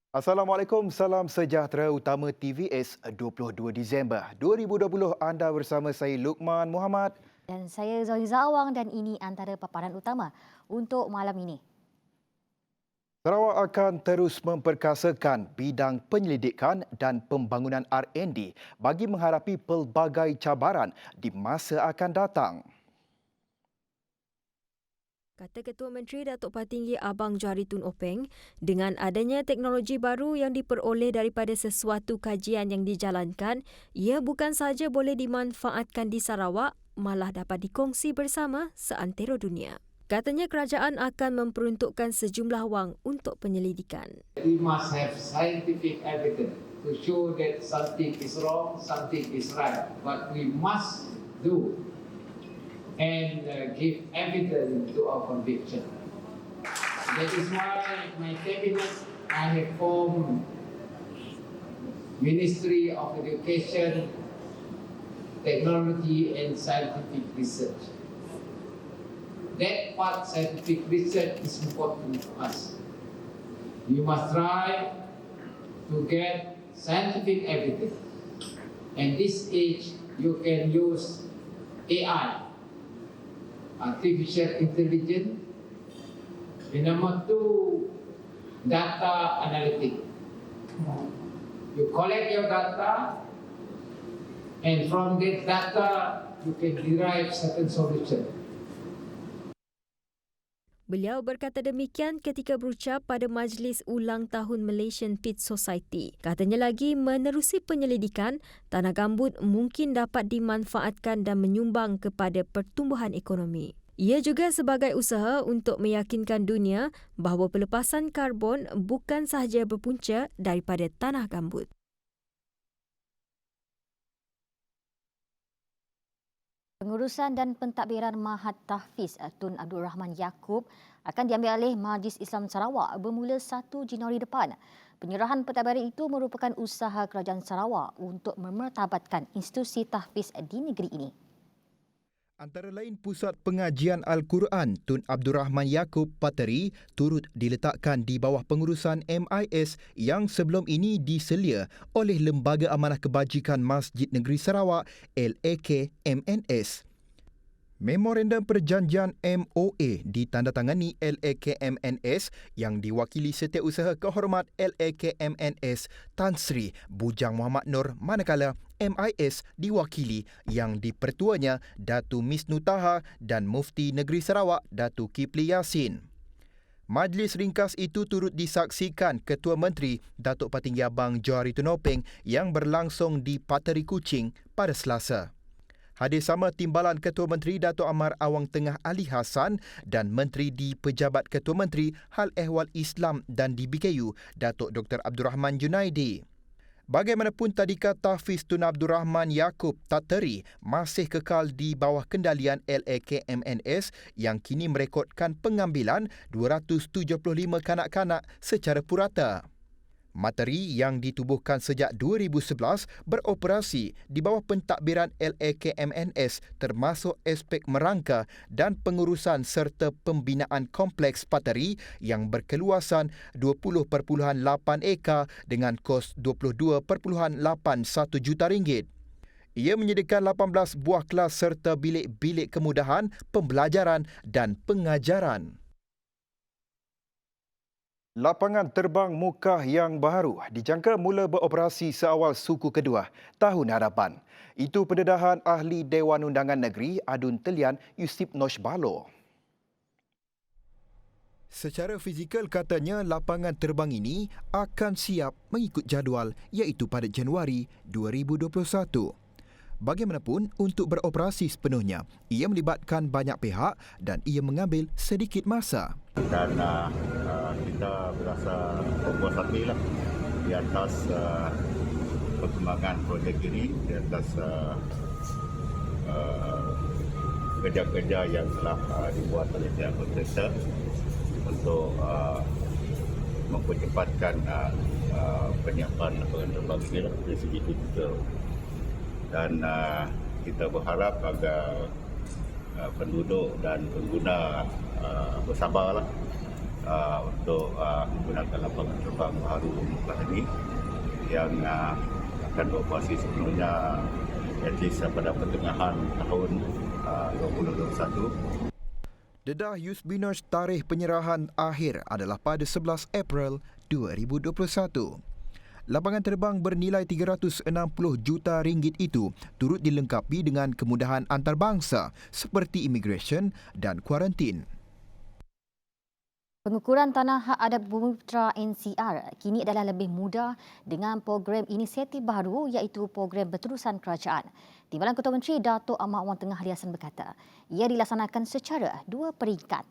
Assalamualaikum, salam sejahtera utama TVS 22 Disember 2020. Anda bersama saya Luqman Muhammad. Dan saya Zaliza Awang dan ini antara paparan utama untuk malam ini. Sarawak akan terus memperkasakan bidang penyelidikan dan pembangunan R&D bagi menghadapi pelbagai cabaran di masa akan datang. Kata Ketua Menteri Datuk Patinggi Abang Johari Tun Openg, dengan adanya teknologi baru yang diperoleh daripada sesuatu kajian yang dijalankan, ia bukan sahaja boleh dimanfaatkan di Sarawak, malah dapat dikongsi bersama seantero dunia. Katanya kerajaan akan memperuntukkan sejumlah wang untuk penyelidikan. We must have scientific evidence to show that something is wrong, something is right. But we must do and give evidence to our conviction. That is why my cabinet, I have formed Ministry of Education, Technology and Scientific Research. That part, scientific research, is important to us. You must try to get scientific evidence. And this age, you can use AI, artificial intelligence. And number two, data analytics. You collect your data, and from that data, you can derive certain solution. Beliau berkata demikian ketika berucap pada Majlis Ulang Tahun Malaysian Peat Society. Katanya lagi, menerusi penyelidikan, tanah gambut mungkin dapat dimanfaatkan dan menyumbang kepada pertumbuhan ekonomi. Ia juga sebagai usaha untuk meyakinkan dunia bahawa pelepasan karbon bukan sahaja berpunca daripada tanah gambut. Pengurusan dan pentadbiran Mahat Tahfiz Tun Abdul Rahman Yaakob akan diambil alih Majlis Islam Sarawak bermula 1 Januari depan. Penyerahan pentadbiran itu merupakan usaha Kerajaan Sarawak untuk memertabatkan institusi tahfiz di negeri ini. Antara lain Pusat Pengajian Al-Quran Tun Abdul Rahman Yaakob Pateri turut diletakkan di bawah pengurusan MIS yang sebelum ini diselia oleh Lembaga Amanah Kebajikan Masjid Negeri Sarawak LAK MNS. Memorandum Perjanjian MOA ditandatangani LAKMNS yang diwakili Setiausaha Kehormat LAKMNS Tan Sri Bujang Muhammad Nur, manakala MIS diwakili yang dipertuanya Datu Misnu Taha dan Mufti Negeri Sarawak Datu Kipli Yassin. Majlis ringkas itu turut disaksikan Ketua Menteri Datuk Patinggi Abang Johari Tun Openg yang berlangsung di Pateri Kuching pada Selasa. Hadir sama timbalan Ketua Menteri Datuk Amar Awang Tengah Ali Hassan dan Menteri di Pejabat Ketua Menteri Hal Ehwal Islam dan DBKU Datuk Dr. Abdul Rahman Junaidi. Bagaimanapun tadika tahfiz Tun Abdul Rahman Yaakob Tateri masih kekal di bawah kendalian LAKMNS yang kini merekodkan pengambilan 275 kanak-kanak secara purata. Materi yang ditubuhkan sejak 2011 beroperasi di bawah pentadbiran LAKMNS termasuk aspek merangka dan pengurusan serta pembinaan kompleks pateri yang berkeluasan 20.8 ekar dengan kos RM22.81 juta. Ia menyediakan 18 buah kelas serta bilik-bilik kemudahan pembelajaran dan pengajaran. Lapangan terbang Mukah yang baharu dijangka mula beroperasi seawal suku kedua tahun hadapan. Itu pendedahan Ahli Dewan Undangan Negeri Adun Telian Yusip Noshbalo. Secara fizikal katanya lapangan terbang ini akan siap mengikut jadual iaitu pada Januari 2021. Bagaimanapun, untuk beroperasi sepenuhnya, ia melibatkan banyak pihak dan ia mengambil sedikit masa. Dan kita berasa puas hati lah di atas perkembangan projek ini, di atas kerja-kerja yang telah dibuat oleh pihak kontraktor untuk mempercepatkan penyiapan lapangan terbang ini lah dari segi digital. Dan kita berharap agar penduduk dan pengguna bersabarlah untuk menggunakan lapangan terbang baru ini yang akan beroperasi sepenuhnya at least pada pertengahan tahun 2021. Dedah Yusbiners tarikh penyerahan akhir adalah pada 11 April 2021. Lapangan terbang bernilai 360 juta ringgit itu turut dilengkapi dengan kemudahan antarabangsa seperti immigration dan kuarantin. Pengukuran Tanah Hak Adat Bumiputera NCR kini adalah lebih mudah dengan program inisiatif baru iaitu program berterusan kerajaan. Timbalan Ketua Menteri Datuk Ahmad Wan Tengah Ali Hassan berkata, ia dilaksanakan secara 2 peringkat.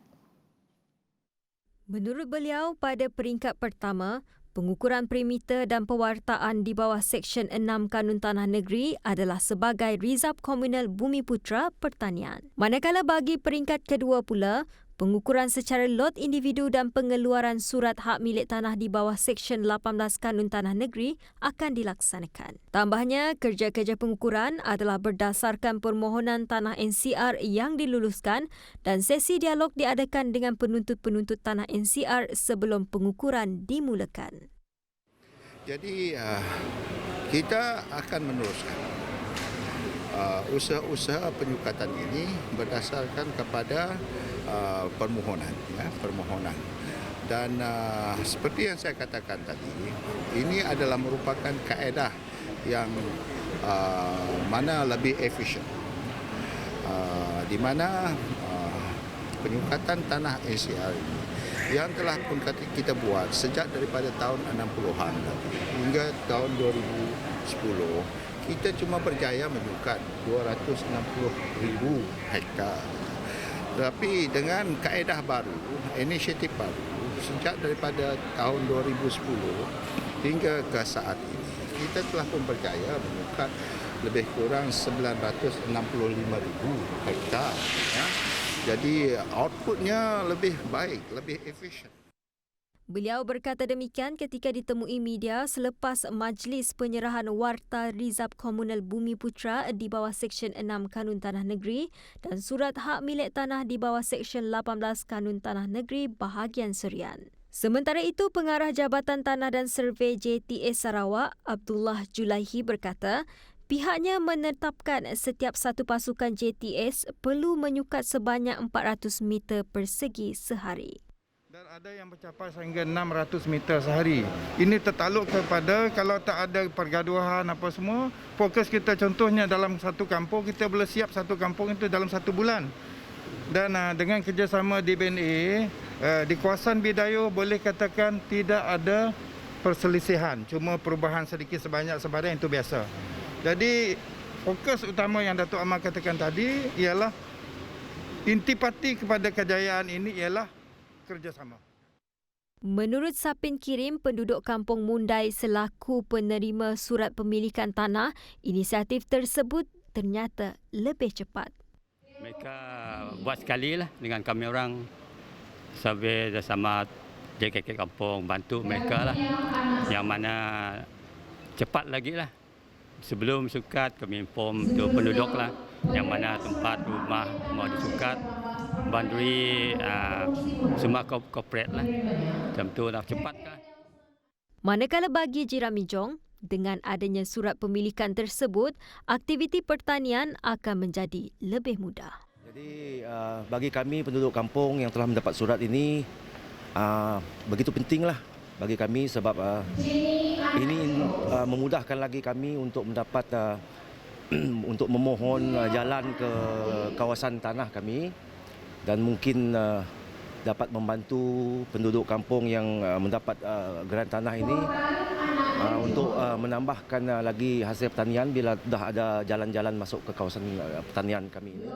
Menurut beliau, pada peringkat pertama, pengukuran perimeter dan pewartaan di bawah Seksyen 6 Kanun Tanah Negeri adalah sebagai Rizab Komunal Bumiputera Pertanian. Manakala bagi peringkat kedua pula, pengukuran secara lot individu dan pengeluaran surat hak milik tanah di bawah Seksyen 18 Kanun Tanah Negeri akan dilaksanakan. Tambahnya, kerja-kerja pengukuran adalah berdasarkan permohonan tanah NCR yang diluluskan dan sesi dialog diadakan dengan penuntut-penuntut tanah NCR sebelum pengukuran dimulakan. Jadi, kita akan meneruskan usaha-usaha penyukatan ini berdasarkan kepada permohonan. Dan seperti yang saya katakan tadi, ini adalah merupakan kaedah yang mana lebih efisien, di mana penyukatan tanah NCR ini yang telah pun kita buat sejak daripada tahun 60-an hingga tahun 2010, kita cuma berjaya menyukat 260,000 hektar. Tapi dengan kaedah baru, inisiatif baru, sejak daripada tahun 2010 hingga ke saat ini, kita telah pun berjaya menyukat lebih kurang 965,000 hektar. Ya. Jadi outputnya lebih baik, lebih efisien. Beliau berkata demikian ketika ditemui media selepas majlis penyerahan Warta Rizab Komunal Bumiputera di bawah Seksyen 6 Kanun Tanah Negeri dan surat hak milik tanah di bawah Seksyen 18 Kanun Tanah Negeri bahagian Serian. Sementara itu, Pengarah Jabatan Tanah dan Survey JTS Sarawak, Abdullah Julaihi berkata, pihaknya menetapkan setiap satu pasukan JTS perlu menyukat sebanyak 400 meter persegi sehari. Dan ada yang mencapai sehingga 600 meter sehari. Ini tertakluk kepada kalau tak ada pergaduhan apa semua, fokus kita contohnya dalam satu kampung, kita boleh siap satu kampung itu dalam 1 bulan. Dan dengan kerjasama DBNA, di kawasan Bidayu boleh katakan tidak ada perselisihan. Cuma perubahan sedikit sebanyak itu biasa. Jadi fokus utama yang Datuk Ahmad katakan tadi ialah intipati kepada kejayaan ini ialah kerjasama. Menurut Sapin Kirim, penduduk Kampung Mundai selaku penerima surat pemilikan tanah, inisiatif tersebut ternyata lebih cepat. Mereka buat sekali lah dengan kami orang survey bersama JKK Kampung, bantu mereka lah yang mana cepat lagi lah. Sebelum sukat kami inform tu penduduk lah yang mana tempat rumah mau disukat, banduri semua corporate lah. Macam tu lah cepat kan. Manakala bagi Jirami Jong, dengan adanya surat pemilikan tersebut, aktiviti pertanian akan menjadi lebih mudah. Jadi bagi kami penduduk kampung yang telah mendapat surat ini begitu pentinglah bagi kami sebab ini memudahkan lagi kami untuk mendapat untuk memohon jalan ke kawasan tanah kami dan mungkin dapat membantu penduduk kampung yang mendapat geran tanah ini untuk menambahkan lagi hasil pertanian bila dah ada jalan-jalan masuk ke kawasan pertanian kami ini.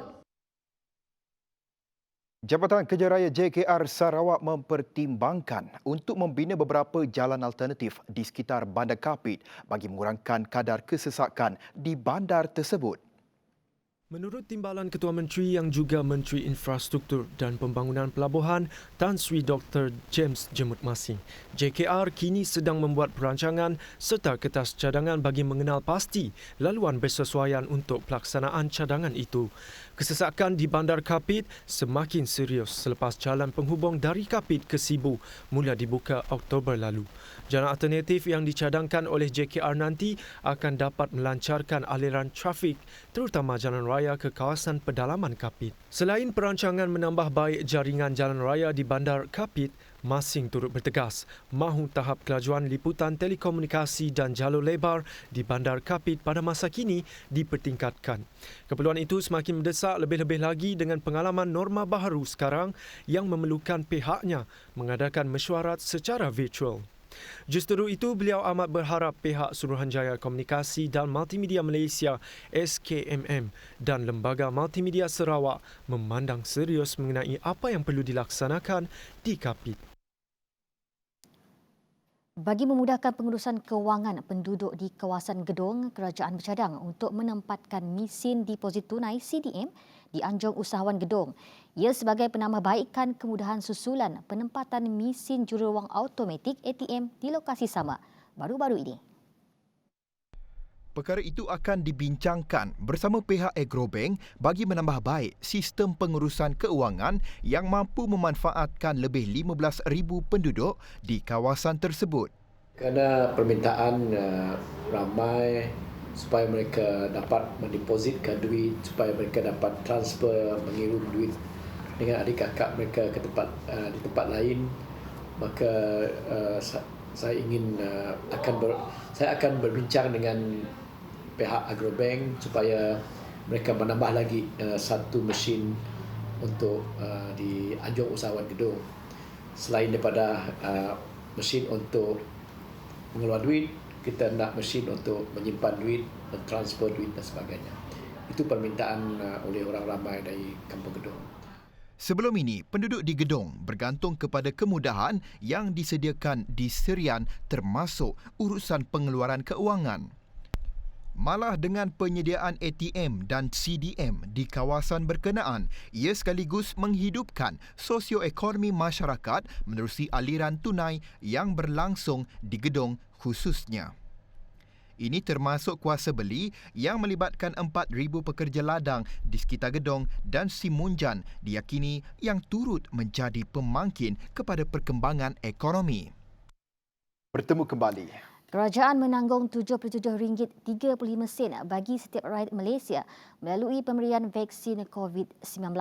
Jabatan Kerja Raya JKR Sarawak mempertimbangkan untuk membina beberapa jalan alternatif di sekitar Bandar Kapit bagi mengurangkan kadar kesesakan di bandar tersebut. Menurut Timbalan Ketua Menteri yang juga Menteri Infrastruktur dan Pembangunan Pelabuhan Tan Sri Dr. James Jemut Masing, JKR kini sedang membuat perancangan serta kertas cadangan bagi mengenal pasti laluan bersesuaian untuk pelaksanaan cadangan itu. Kesesakan di Bandar Kapit semakin serius selepas jalan penghubung dari Kapit ke Sibu mula dibuka Oktober lalu. Jalan alternatif yang dicadangkan oleh JKR nanti akan dapat melancarkan aliran trafik terutama jalan raya ke kawasan pedalaman Kapit. Selain perancangan menambah baik jaringan jalan raya di Bandar Kapit, Masing turut bertegas mahu tahap kelajuan liputan telekomunikasi dan jalur lebar di Bandar Kapit pada masa kini dipertingkatkan. Keperluan itu semakin mendesak lebih-lebih lagi dengan pengalaman norma baharu sekarang yang memerlukan pihaknya mengadakan mesyuarat secara virtual. Justeru itu, beliau amat berharap pihak Suruhanjaya Komunikasi dan Multimedia Malaysia SKMM dan Lembaga Multimedia Sarawak memandang serius mengenai apa yang perlu dilaksanakan di Kapit. Bagi memudahkan pengurusan kewangan penduduk di kawasan gedung, kerajaan bercadang untuk menempatkan mesin deposit tunai CDM di anjung usahawan gedung. Ia sebagai penambahbaikan kemudahan susulan penempatan mesin jururwang automatik ATM di lokasi sama baru-baru ini. Perkara itu akan dibincangkan bersama pihak Agrobank bagi menambah baik sistem pengurusan keuangan yang mampu memanfaatkan lebih 15,000 penduduk di kawasan tersebut. Kerana permintaan ramai supaya mereka dapat mendepositkan duit, supaya mereka dapat transfer, mengirim duit dengan adik kakak mereka ke di tempat lain, maka saya akan berbincang dengan pihak Agrobank supaya mereka menambah lagi satu mesin untuk di anjung usahawan gedung. Selain daripada mesin untuk mengeluar duit, kita nak mesin untuk menyimpan duit, transfer duit dan sebagainya. Itu permintaan oleh orang ramai dari Kampung Gedong. Sebelum ini, penduduk di Gedong bergantung kepada kemudahan yang disediakan di Serian termasuk urusan pengeluaran keuangan. Malah dengan penyediaan ATM dan CDM di kawasan berkenaan, ia sekaligus menghidupkan sosioekonomi masyarakat menerusi aliran tunai yang berlangsung di Gedong khususnya. Ini termasuk kuasa beli yang melibatkan 4,000 pekerja ladang di sekitar Gedong dan Simunjan diyakini yang turut menjadi pemangkin kepada perkembangan ekonomi. Bertemu kembali. Kerajaan menanggung RM77.35 bagi setiap rakyat Malaysia melalui pemberian vaksin COVID-19.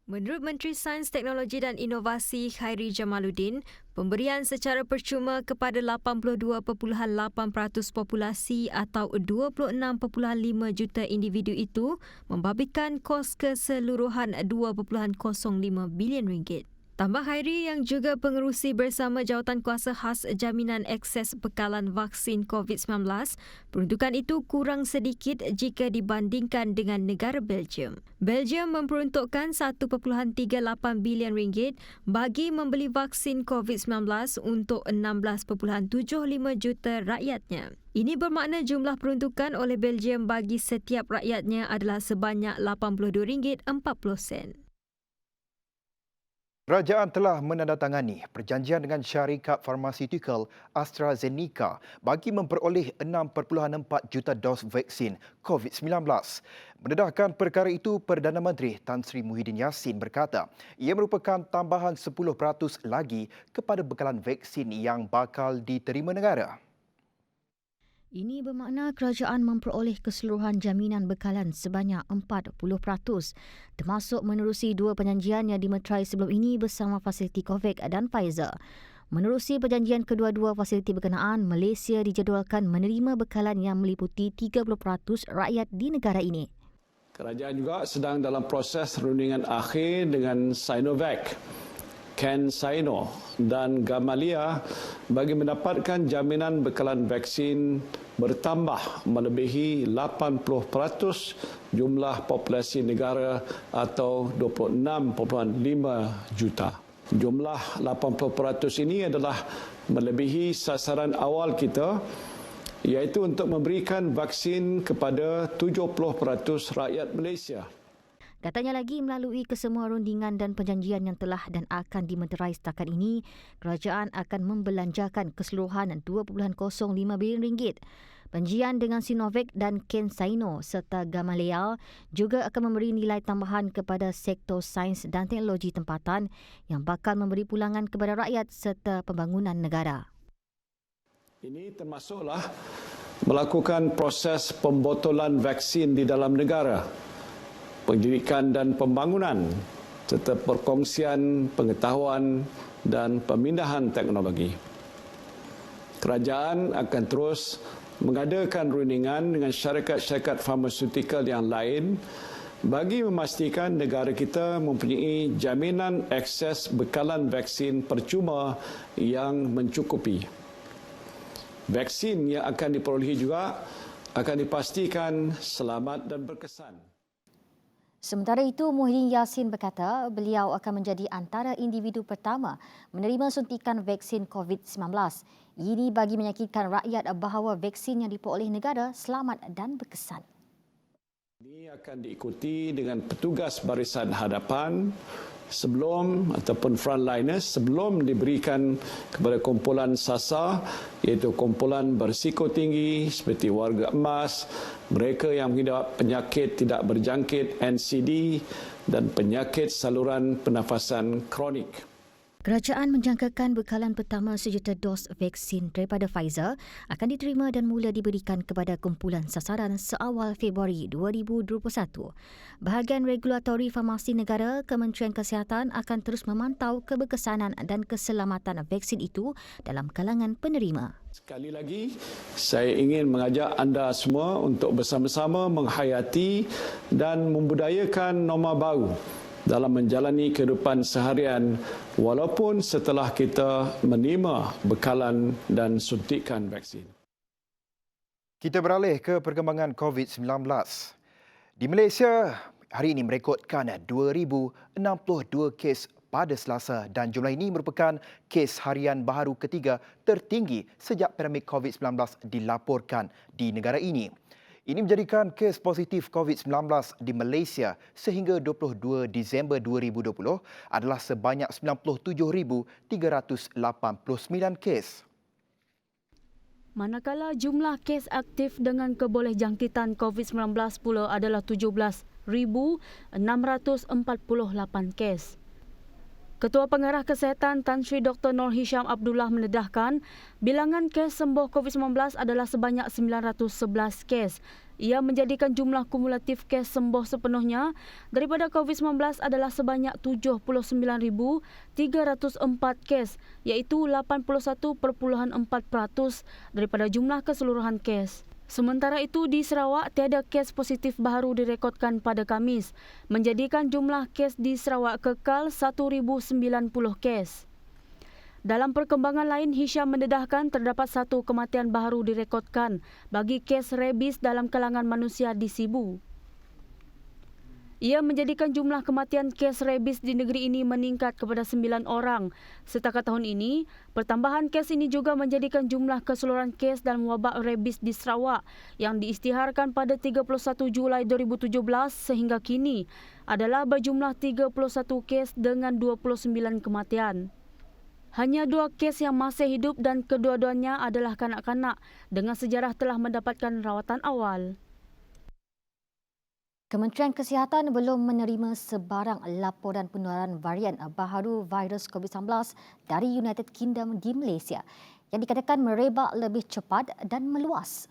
Menurut Menteri Sains, Teknologi dan Inovasi Khairi Jamaluddin, pemberian secara percuma kepada 82.8% populasi atau 26.5 juta individu itu membabitkan kos keseluruhan RM2.05 bilion. Tambah Khairi yang juga pengerusi bersama Jawatan Kuasa Khas Jaminan Akses Bekalan Vaksin COVID-19, peruntukan itu kurang sedikit jika dibandingkan dengan negara Belgium. Belgium memperuntukkan RM1.38 bilion bagi membeli vaksin COVID-19 untuk 16.75 juta rakyatnya. Ini bermakna jumlah peruntukan oleh Belgium bagi setiap rakyatnya adalah sebanyak RM82.40. Kerajaan telah menandatangani perjanjian dengan syarikat farmasetikal AstraZeneca bagi memperoleh 6.4 juta dos vaksin COVID-19. Mendedahkan perkara itu, Perdana Menteri Tan Sri Muhyiddin Yassin berkata ia merupakan tambahan 10% lagi kepada bekalan vaksin yang bakal diterima negara. Ini bermakna kerajaan memperoleh keseluruhan jaminan bekalan sebanyak 40%, termasuk menerusi dua perjanjian yang dimeterai sebelum ini bersama fasiliti COVAX dan Pfizer. Menerusi perjanjian kedua-dua fasiliti berkenaan, Malaysia dijadualkan menerima bekalan yang meliputi 30% rakyat di negara ini. Kerajaan juga sedang dalam proses rundingan akhir dengan Sinovac, CanSino dan Gamaleya bagi mendapatkan jaminan bekalan vaksin bertambah melebihi 80% jumlah populasi negara atau 26.5 juta. Jumlah 80% ini adalah melebihi sasaran awal kita iaitu untuk memberikan vaksin kepada 70% rakyat Malaysia. Katanya lagi, melalui kesemua rundingan dan perjanjian yang telah dan akan dimeterai setakat ini, kerajaan akan membelanjakan keseluruhan 2.05 bilion ringgit. Perjanjian dengan Sinovac dan CanSino serta Gamaleya juga akan memberi nilai tambahan kepada sektor sains dan teknologi tempatan yang bakal memberi pulangan kepada rakyat serta pembangunan negara. Ini termasuklah melakukan proses pembotolan vaksin di dalam negara, pendidikan dan pembangunan, serta perkongsian pengetahuan dan pemindahan teknologi. Kerajaan akan terus mengadakan rundingan dengan syarikat-syarikat farmasutikal yang lain bagi memastikan negara kita mempunyai jaminan akses bekalan vaksin percuma yang mencukupi. Vaksin yang akan diperolehi juga akan dipastikan selamat dan berkesan. Sementara itu, Muhyiddin Yassin berkata beliau akan menjadi antara individu pertama menerima suntikan vaksin COVID-19. Ini bagi meyakinkan rakyat bahawa vaksin yang diperoleh negara selamat dan berkesan. Ini akan diikuti dengan petugas barisan hadapan sebelum ataupun frontliners sebelum diberikan kepada kumpulan sasar, iaitu kumpulan berisiko tinggi seperti warga emas, mereka yang mengidap penyakit tidak berjangkit NCD dan penyakit saluran pernafasan kronik. Kerajaan menjangkakan bekalan pertama 1 juta dos vaksin daripada Pfizer akan diterima dan mula diberikan kepada kumpulan sasaran seawal Februari 2021. Bahagian regulatori farmasi negara, Kementerian Kesihatan akan terus memantau keberkesanan dan keselamatan vaksin itu dalam kalangan penerima. Sekali lagi, saya ingin mengajak anda semua untuk bersama-sama menghayati dan membudayakan norma baru dalam menjalani kehidupan seharian walaupun setelah kita menerima bekalan dan suntikan vaksin. Kita beralih ke perkembangan COVID-19. Di Malaysia, hari ini merekodkan 2,062 kes pada Selasa dan jumlah ini merupakan kes harian baharu ketiga tertinggi sejak pandemik COVID-19 dilaporkan di negara ini. Ini menjadikan kes positif COVID-19 di Malaysia sehingga 22 Disember 2020 adalah sebanyak 97,389 kes. Manakala jumlah kes aktif dengan kebolehjangkitan COVID-19 pula adalah 17,648 kes. Ketua Pengarah Kesihatan Tan Sri Dr. Noor Hisham Abdullah mendedahkan bilangan kes sembuh COVID-19 adalah sebanyak 911 kes. Ia menjadikan jumlah kumulatif kes sembuh sepenuhnya daripada COVID-19 adalah sebanyak 79,304 kes, iaitu 81.4% daripada jumlah keseluruhan kes. Sementara itu, di Sarawak, tiada kes positif baharu direkodkan pada Khamis, menjadikan jumlah kes di Sarawak kekal 1,090 kes. Dalam perkembangan lain, Hisham mendedahkan terdapat satu kematian baharu direkodkan bagi kes rabies dalam kalangan manusia di Sibu. Ia menjadikan jumlah kematian kes rabies di negeri ini meningkat kepada 9 orang. Setakat tahun ini, pertambahan kes ini juga menjadikan jumlah keseluruhan kes dan wabak rabies di Sarawak yang diisytiharkan pada 31 Julai 2017 sehingga kini adalah berjumlah 31 kes dengan 29 kematian. Hanya 2 kes yang masih hidup dan kedua-duanya adalah kanak-kanak dengan sejarah telah mendapatkan rawatan awal. Kementerian Kesihatan belum menerima sebarang laporan penularan varian baharu virus COVID-19 dari United Kingdom di Malaysia yang dikatakan merebak lebih cepat dan meluas.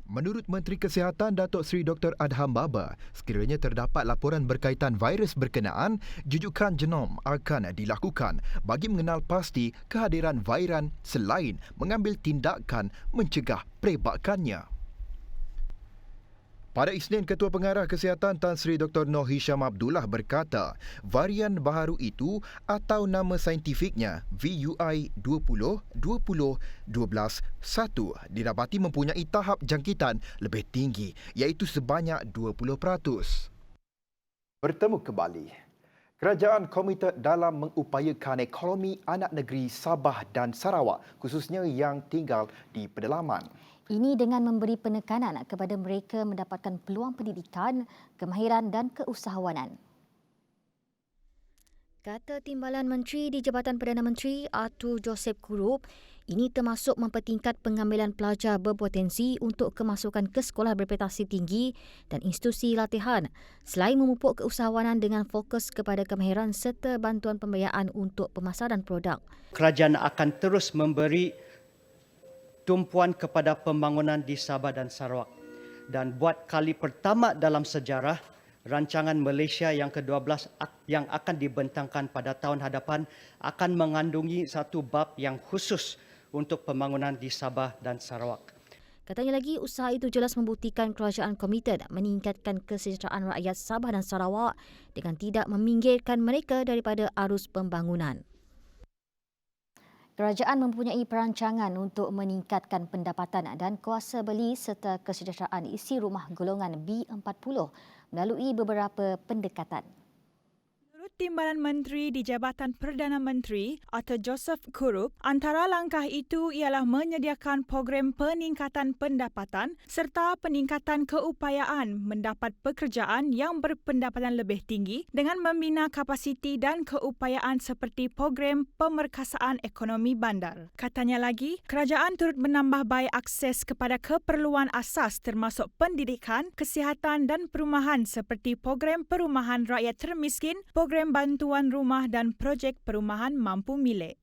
Menurut Menteri Kesihatan Datuk Seri Dr. Adham Baba, sekiranya terdapat laporan berkaitan virus berkenaan, jujukan genom akan dilakukan bagi mengenal pasti kehadiran vairan selain mengambil tindakan mencegah perebakannya. Pada Isnin, Ketua Pengarah Kesihatan Tan Sri Dr. Noor Hisham Abdullah berkata, varian baharu itu atau nama saintifiknya VUI 20-20-12-1 didapati mempunyai tahap jangkitan lebih tinggi iaitu sebanyak 20%. Bertemu kembali. Kerajaan komited dalam mengupayakan ekonomi anak negeri Sabah dan Sarawak, khususnya yang tinggal di pedalaman. Ini dengan memberi penekanan kepada mereka mendapatkan peluang pendidikan, kemahiran dan keusahawanan. Kata Timbalan Menteri di Jabatan Perdana Menteri Arthur Joseph Kurup, ini termasuk mempertingkat pengambilan pelajar berpotensi untuk kemasukan ke sekolah berprestasi tinggi dan institusi latihan, selain memupuk keusahawanan dengan fokus kepada kemahiran serta bantuan pembiayaan untuk pemasaran produk. Kerajaan akan terus memberi tumpuan kepada pembangunan di Sabah dan Sarawak. Dan buat kali pertama dalam sejarah, rancangan Malaysia yang ke-12 yang akan dibentangkan pada tahun hadapan akan mengandungi satu bab yang khusus untuk pembangunan di Sabah dan Sarawak. Katanya lagi, usaha itu jelas membuktikan kerajaan komited meningkatkan kesejahteraan rakyat Sabah dan Sarawak dengan tidak meminggirkan mereka daripada arus pembangunan. Kerajaan mempunyai perancangan untuk meningkatkan pendapatan dan kuasa beli serta kesejahteraan isi rumah golongan B40 melalui beberapa pendekatan. Timbalan Menteri di Jabatan Perdana Menteri Arthur Joseph Kurup, antara langkah itu ialah menyediakan program peningkatan pendapatan serta peningkatan keupayaan mendapat pekerjaan yang berpendapatan lebih tinggi dengan membina kapasiti dan keupayaan seperti program pemerkasaan ekonomi bandar. Katanya lagi, kerajaan turut menambah baik akses kepada keperluan asas termasuk pendidikan, kesihatan dan perumahan seperti program perumahan rakyat termiskin, program bantuan rumah dan projek perumahan mampu milik.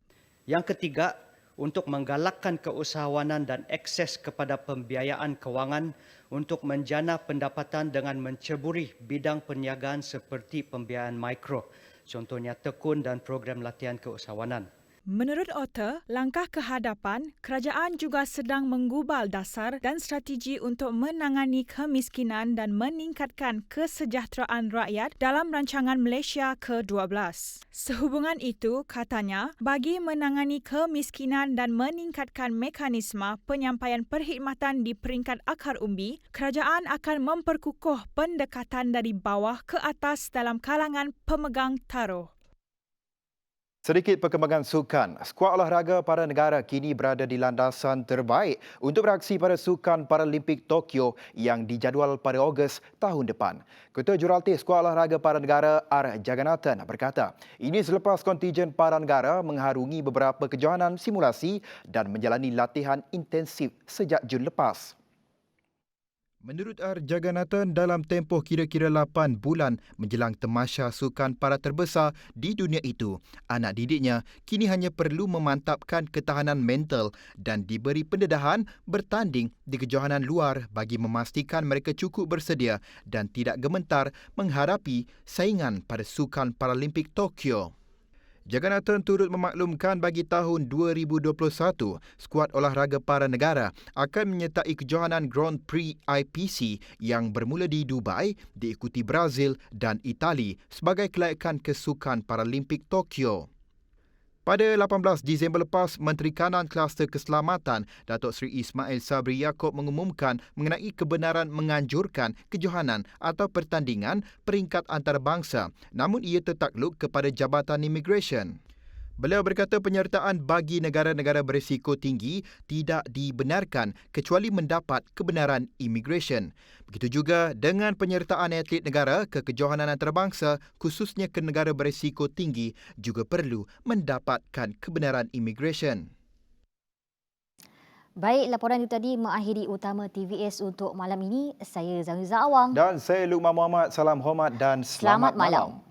Yang ketiga, untuk menggalakkan keusahawanan dan akses kepada pembiayaan kewangan untuk menjana pendapatan dengan menceburi bidang perniagaan seperti pembiayaan mikro, contohnya tekun dan program latihan keusahawanan. Menurut Otter, langkah kehadapan, kerajaan juga sedang menggubal dasar dan strategi untuk menangani kemiskinan dan meningkatkan kesejahteraan rakyat dalam rancangan Malaysia ke-12. Sehubungan itu, katanya, bagi menangani kemiskinan dan meningkatkan mekanisme penyampaian perkhidmatan di peringkat akar umbi, kerajaan akan memperkukuh pendekatan dari bawah ke atas dalam kalangan pemegang taruh. Sedikit perkembangan sukan. Skuad olahraga para negara kini berada di landasan terbaik untuk beraksi pada Sukan Paralimpik Tokyo yang dijadual pada Ogos tahun depan. Ketua Jurulatih Skuad olahraga para negara R. Jagannathan berkata, ini selepas kontijen para negara mengharungi beberapa kejohanan simulasi dan menjalani latihan intensif sejak Jun lepas. Menurut R. Jagannathan, dalam tempoh kira-kira 8 bulan menjelang tamasya sukan para terbesar di dunia itu, anak didiknya kini hanya perlu memantapkan ketahanan mental dan diberi pendedahan bertanding di kejohanan luar bagi memastikan mereka cukup bersedia dan tidak gemetar menghadapi saingan pada Sukan Paralimpik Tokyo. Jagannathan turut memaklumkan bagi tahun 2021, skuad olahraga para negara akan menyertai kejohanan Grand Prix IPC yang bermula di Dubai, diikuti Brazil dan Itali sebagai kelayakan ke Sukan Paralimpik Tokyo. Pada 18 Disember lepas, Menteri Kanan Kluster Keselamatan Datuk Seri Ismail Sabri Yaakob mengumumkan mengenai kebenaran menganjurkan kejohanan atau pertandingan peringkat antarabangsa, namun ia tertakluk kepada Jabatan Imigresen. Beliau berkata penyertaan bagi negara-negara berisiko tinggi tidak dibenarkan kecuali mendapat kebenaran imigresen. Begitu juga dengan penyertaan atlet negara ke kejohanan antarabangsa, khususnya ke negara berisiko tinggi, juga perlu mendapatkan kebenaran imigresen. Baik, laporan itu tadi mengakhiri utama TVS untuk malam ini. Saya Zahriza Awang. Dan saya Luqman Muhammad. Salam hormat dan selamat malam.